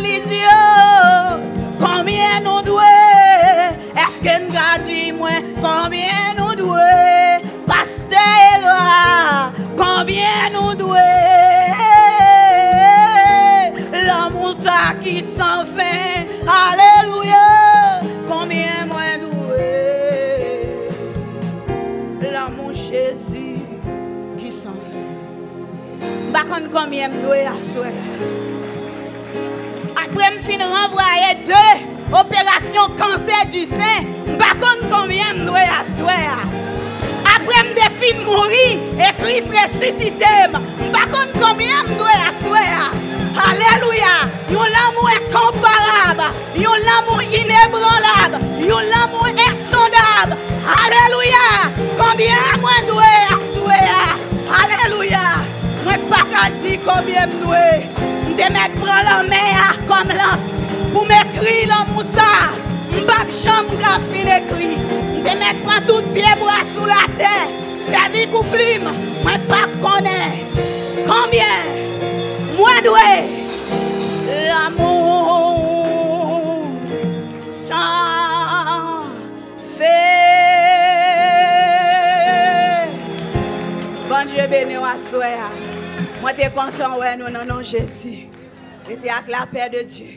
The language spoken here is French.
l'église, combien nous doués? Est-ce que nous avons dit, moi, combien nous doués? Pasteur, là, combien nous doués? L'amour ça qui s'en fait, alléluia, combien moi doué? L'amour Jésus qui s'en fait. Par contre, combien me doué à soi? Après, je finis renvoyer 2 opérations cancer du sein. Par contre, combien me doué à soi? Après, je défie de mourir et Christ ressuscité. Par contre, combien me doué à soi? Alléluia. Yon l'amour incomparable. Yon l'amour inébranlable. Yon l'amour insondable. Alléluia. Combien moi doué à souhait. Alléluia. Moi pas dire combien doué. De mettre prendre la main comme lampe. Pour m'écrire l'amour ça. M'bap chambre graphine écrit. De mettre prendre tout pied bras sous la terre. C'est vie couple. Moi pas connaît. Combien? Moi doué, l'amour sans fait. Bon Dieu béni à soi. Moi t'es content ouais nous non Jésus. J'étais avec la paix de Dieu.